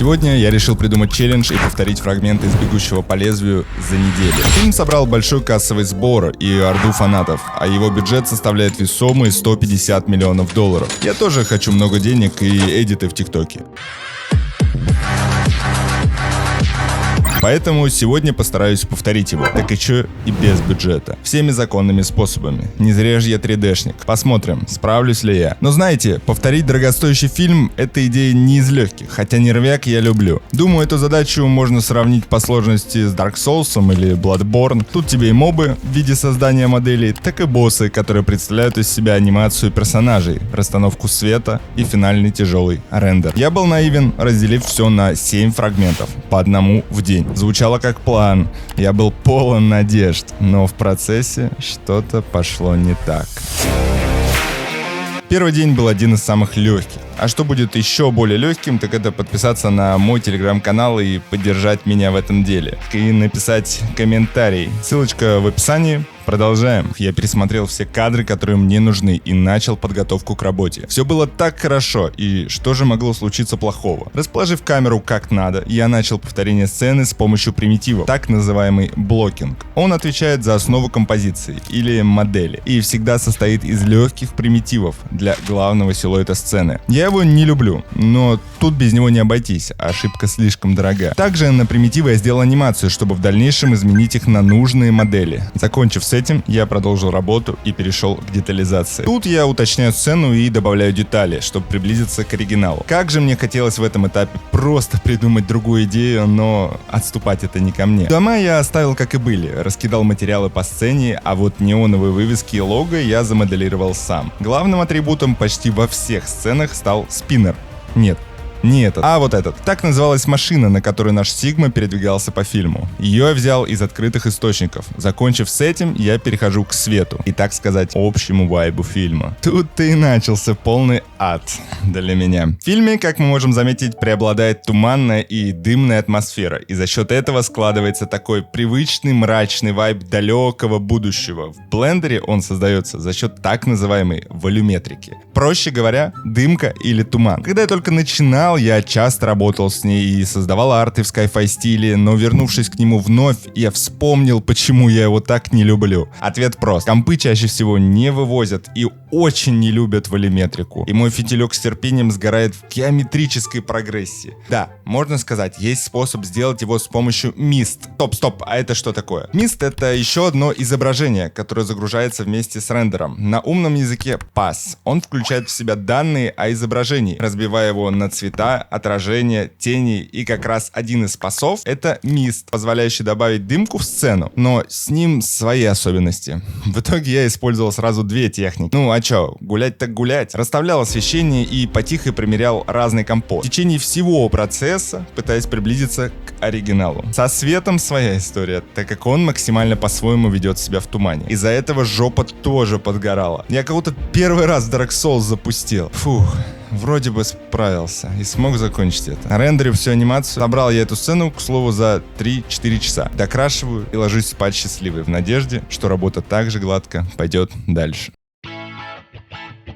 Сегодня я решил придумать челлендж и повторить фрагменты из «Бегущего по лезвию» за неделю. Фильм собрал большой кассовый сбор и орду фанатов, а его бюджет составляет весомые $150 миллионов. Я тоже хочу много денег и эдиты в ТикТоке. Поэтому сегодня постараюсь повторить его, так еще и без бюджета, всеми законными способами. Не зря же я 3D-шник. Посмотрим, справлюсь ли я. Но знаете, повторить дорогостоящий фильм — это идея не из легких, хотя нервяк я люблю. Думаю, эту задачу можно сравнить по сложности с Dark Souls или Bloodborne. Тут тебе и мобы в виде создания моделей, так и боссы, которые представляют из себя анимацию персонажей, расстановку света и финальный тяжелый рендер. Я был наивен, разделив все на 7 фрагментов, по одному в день. Звучало как план, я был полон надежд, но в процессе что-то пошло не так. Первый день был один из самых легких. А что будет еще более легким, так это подписаться на мой телеграм-канал и поддержать меня в этом деле. И написать комментарий. Ссылочка в описании. Продолжаем. Я пересмотрел все кадры, которые мне нужны, и начал подготовку к работе. Все было так хорошо, и что же могло случиться плохого? Расположив камеру как надо, я начал повторение сцены с помощью примитива, так называемый блокинг. Он отвечает за основу композиции или модели, и всегда состоит из легких примитивов для главного силуэта сцены. Я его не люблю, но тут без него не обойтись, ошибка слишком дорога. Также на примитивы я сделал анимацию, чтобы в дальнейшем изменить их на нужные модели. Закончив с этим, я продолжил работу и перешел к детализации. Тут я уточняю сцену и добавляю детали, чтобы приблизиться к оригиналу. Как же мне хотелось в этом этапе просто придумать другую идею, но отступать это не ко мне. Дома я оставил как и были, раскидал материалы по сцене, а вот неоновые вывески и лого я замоделировал сам. Главным атрибутом почти во всех сценах стал спиннер. Нет, не этот, а вот этот. Так называлась машина, на которой наш Сигма передвигался по фильму. Ее я взял из открытых источников. Закончив с этим, я перехожу к свету и, так сказать, общему вайбу фильма. Тут-то и начался полный ад для меня. В фильме, как мы можем заметить, преобладает туманная и дымная атмосфера, и за счет этого складывается такой привычный мрачный вайб далекого будущего. В блендере он создается за счет так называемой волюметрики. Проще говоря, дымка или туман. Когда я только начинал, я часто работал с ней и создавал арты в Sci-Fi стиле, но вернувшись к нему вновь, я вспомнил, почему я его так не люблю. Ответ прост. Компы чаще всего не вывозят и очень не любят волюметрику. И мой фитилек с терпением сгорает в геометрической прогрессии. Да, можно сказать, есть способ сделать его с помощью Mist. Стоп, а это что такое? Mist — это еще одно изображение, которое загружается вместе с рендером. На умном языке PAS. Он включает в себя данные о изображении, разбивая его на цвета, отражения, тени, и как раз один из пасов — это Mist, позволяющий добавить дымку в сцену, но с ним свои особенности. В итоге я использовал сразу две техники. Ну а чё, гулять так гулять. Расставлял освещение и потихо примерял разный композ. В течение всего процесса, пытаясь приблизиться к оригиналу. Со светом своя история, так как он максимально по-своему ведет себя в тумане. Из-за этого жопа тоже подгорала. Я кого-то первый раз в Dark Souls запустил. Фух. Вроде бы справился и смог закончить это. На рендере всю анимацию. Собрал я эту сцену, к слову, за 3-4 часа. Докрашиваю и ложусь спать счастливый, в надежде, что работа так же гладко пойдет дальше.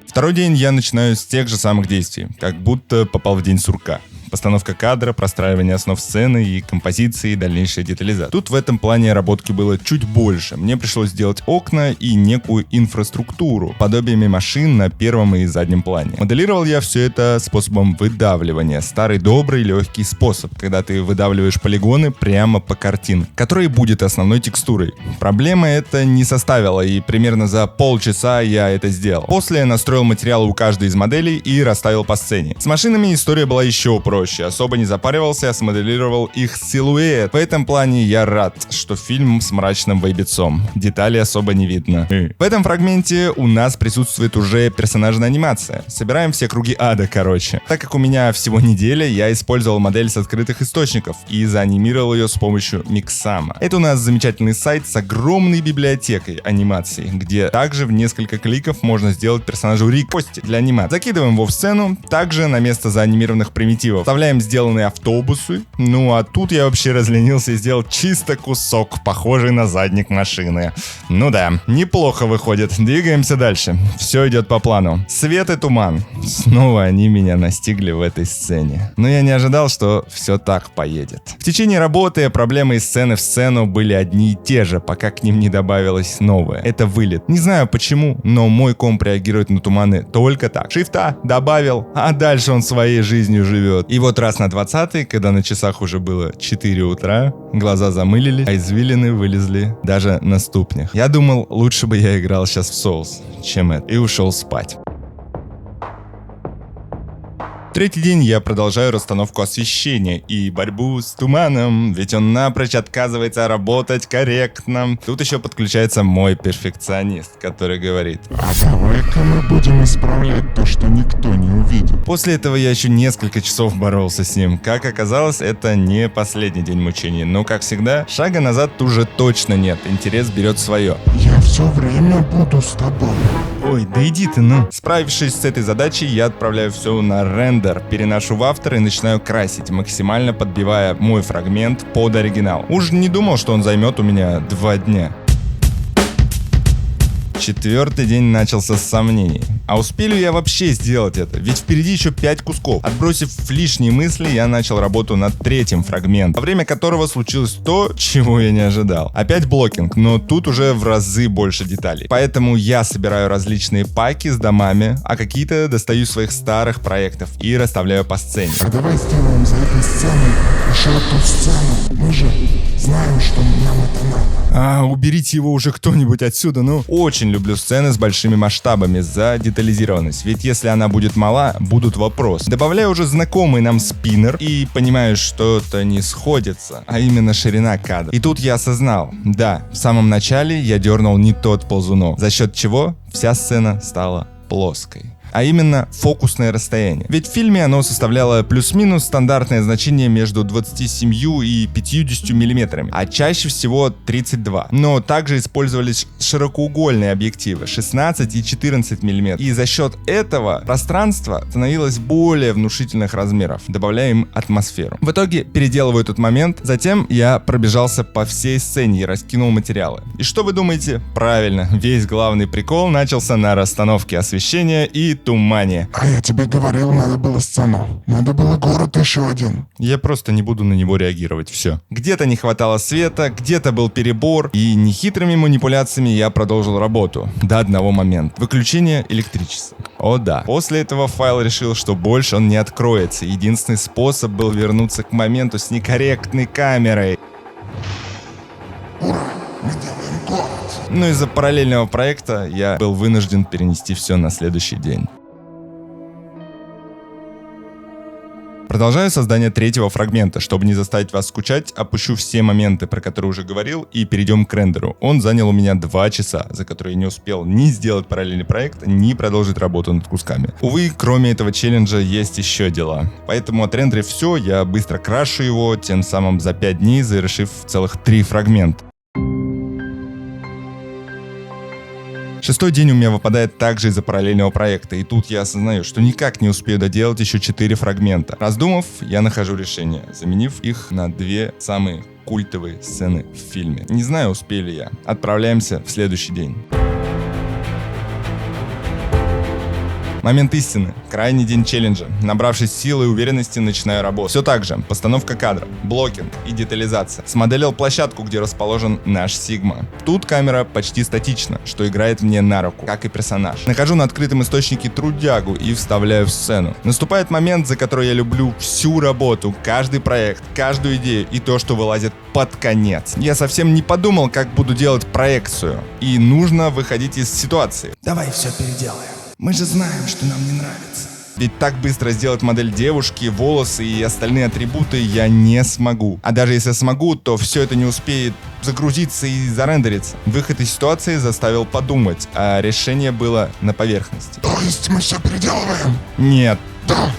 Второй день я начинаю с тех же самых действий, как будто попал в день сурка. Постановка кадра, простраивание основ сцены и композиции, и дальнейшая детализация. Тут в этом плане работки было чуть больше. Мне пришлось сделать окна и некую инфраструктуру, подобиями машин на первом и заднем плане. Моделировал я все это способом выдавливания. Старый добрый легкий способ, когда ты выдавливаешь полигоны прямо по картинке, которая будет основной текстурой. Проблема это не составила, и примерно за полчаса я это сделал. После я настроил материалы у каждой из моделей и расставил по сцене. С машинами история была еще проще. Особо не запаривался, а смоделировал их силуэт. В этом плане я рад, что фильм с мрачным вайбецом. Деталей особо не видно. В этом фрагменте у нас присутствует уже персонажная анимация. Собираем все круги ада, короче. Так как у меня всего неделя, я использовал модель с открытых источников и заанимировал ее с помощью Mixamo. Это у нас замечательный сайт с огромной библиотекой анимаций, где также в несколько кликов можно сделать персонажу рикости для анимации. Закидываем его в сцену, также на место заанимированных примитивов. Вставляем сделанные автобусы. Ну а тут я вообще разленился и сделал чисто кусок, похожий на задник машины. Ну да, неплохо выходит. Двигаемся дальше. Все идет по плану. Свет и туман. Снова они меня настигли в этой сцене. Но я не ожидал, что все так поедет. В течение работы проблемы из сцены в сцену были одни и те же, пока к ним не добавилось новое. Это вылет. Не знаю почему, но мой комп реагирует на туманы только так. Шрифта добавил, а дальше он своей жизнью живет. И вот раз на 20-й, когда на часах уже было 4 утра, глаза замылились, а извилины вылезли даже на ступнях. Я думал, лучше бы я играл сейчас в Souls, чем это, и ушел спать. Третий день я продолжаю расстановку освещения и борьбу с туманом, ведь он напрочь отказывается работать корректно. Тут еще подключается мой перфекционист, который говорит: а давай-ка мы будем исправлять то, что никто не увидит. После этого я еще несколько часов боролся с ним. Как оказалось, это не последний день мучений, но, как всегда, шага назад уже точно нет, интерес берет свое. Я все время буду с тобой. Ой, да иди ты, ну. Справившись с этой задачей, я отправляю все на рендер, переношу в автор и начинаю красить, максимально подбивая мой фрагмент под оригинал. Уж не думал, что он займет у меня 2 дня. Четвертый день начался с сомнений. А успею ли я вообще сделать это? Ведь впереди еще 5 кусков. Отбросив лишние мысли, я начал работу над 3-м фрагментом, во время которого случилось то, чего я не ожидал. Опять блокинг, но тут уже в разы больше деталей. Поэтому я собираю различные паки с домами, а какие-то достаю из своих старых проектов и расставляю по сцене. А давай сделаем за этой сценой еще одну сцену. Мы же знаем, что нам это надо. Уберите его уже кто-нибудь отсюда, ну. Очень люблю сцены с большими масштабами за детализированность, ведь если она будет мала, будут вопросы. Добавляю уже знакомый нам спиннер и понимаю, что это не сходится, а именно ширина кадра. И тут я осознал, да, в самом начале я дернул не тот ползунок, за счет чего вся сцена стала плоской. А именно фокусное расстояние. Ведь в фильме оно составляло плюс-минус стандартное значение между 27 и 50 миллиметрами, а чаще всего 32. Но также использовались широкоугольные объективы 16 и 14 миллиметров. И за счет этого пространство становилось более внушительных размеров, добавляя им атмосферу. В итоге переделываю этот момент, затем я пробежался по всей сцене и раскинул материалы. И что вы думаете? Правильно, весь главный прикол начался на расстановке освещения и тумане. А я тебе говорил, надо было сцену. Надо было город еще один. Я просто не буду на него реагировать, все. Где-то не хватало света, где-то был перебор, и нехитрыми манипуляциями я продолжил работу. До одного момента. Выключение электричества. О да. После этого файл решил, что больше он не откроется. Единственный способ был вернуться к моменту с некорректной камерой. Ура, мы делаем город. Но из-за параллельного проекта я был вынужден перенести все на следующий день. Продолжаю создание 3-го фрагмента. Чтобы не заставить вас скучать, опущу все моменты, про которые уже говорил, и перейдем к рендеру. Он занял у меня 2 часа, за которые я не успел ни сделать параллельный проект, ни продолжить работу над кусками. Увы, кроме этого челленджа есть еще дела. Поэтому отрендерив все, я быстро крашу его, тем самым за 5 дней завершив целых 3 фрагмента. 6-й день у меня выпадает также из-за параллельного проекта, и тут я осознаю, что никак не успею доделать еще 4 фрагмента. Раздумав, я нахожу решение, заменив их на 2 самые культовые сцены в фильме. Не знаю, успею ли я. Отправляемся в следующий день. Момент истины. Крайний день челленджа. Набравшись силы и уверенности, начинаю работу. Все так же. Постановка кадра, блокинг и детализация. Смоделил площадку, где расположен наш Sigma. Тут камера почти статична, что играет мне на руку, как и персонаж. Нахожу на открытом источнике трудягу и вставляю в сцену. Наступает момент, за который я люблю всю работу, каждый проект, каждую идею и то, что вылазит под конец. Я совсем не подумал, как буду делать проекцию. И нужно выходить из ситуации. Давай все переделаем. Мы же знаем, что нам не нравится. Ведь так быстро сделать модель девушки, волосы и остальные атрибуты я не смогу. А даже если смогу, то все это не успеет загрузиться и зарендериться. Выход из ситуации заставил подумать, а решение было на поверхности. То есть мы все переделываем? Нет. Да.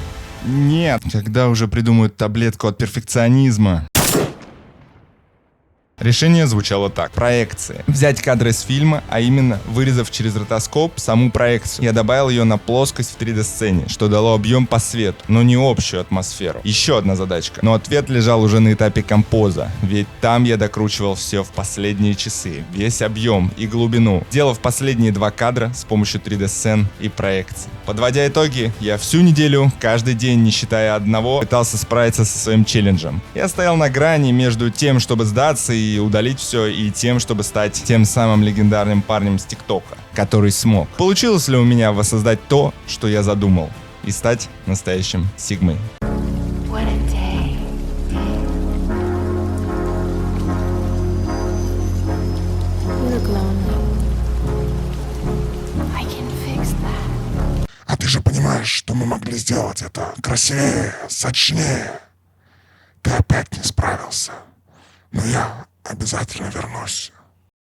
Нет. Когда уже придумают таблетку от перфекционизма? Решение звучало так. Проекции. Взять кадры с фильма, а именно вырезав через ротоскоп саму проекцию. Я добавил ее на плоскость в 3D-сцене, что дало объем по свету, но не общую атмосферу. Еще одна задачка. Но ответ лежал уже на этапе композа, ведь там я докручивал все в последние часы. Весь объем и глубину. Делав последние 2 кадра с помощью 3D-сцен и проекций. Подводя итоги, я всю неделю, каждый день, не считая одного, пытался справиться со своим челленджем. Я стоял на грани между тем, чтобы сдаться и удалить все, и тем, чтобы стать тем самым легендарным парнем с ТикТока, который смог. Получилось ли у меня воссоздать то, что я задумал, и стать настоящим Сигмой? What a day. You look lonely. I can fix that. А ты же понимаешь, что мы могли сделать это красивее, сочнее. Ты опять не справился. Но я обязательно вернусь.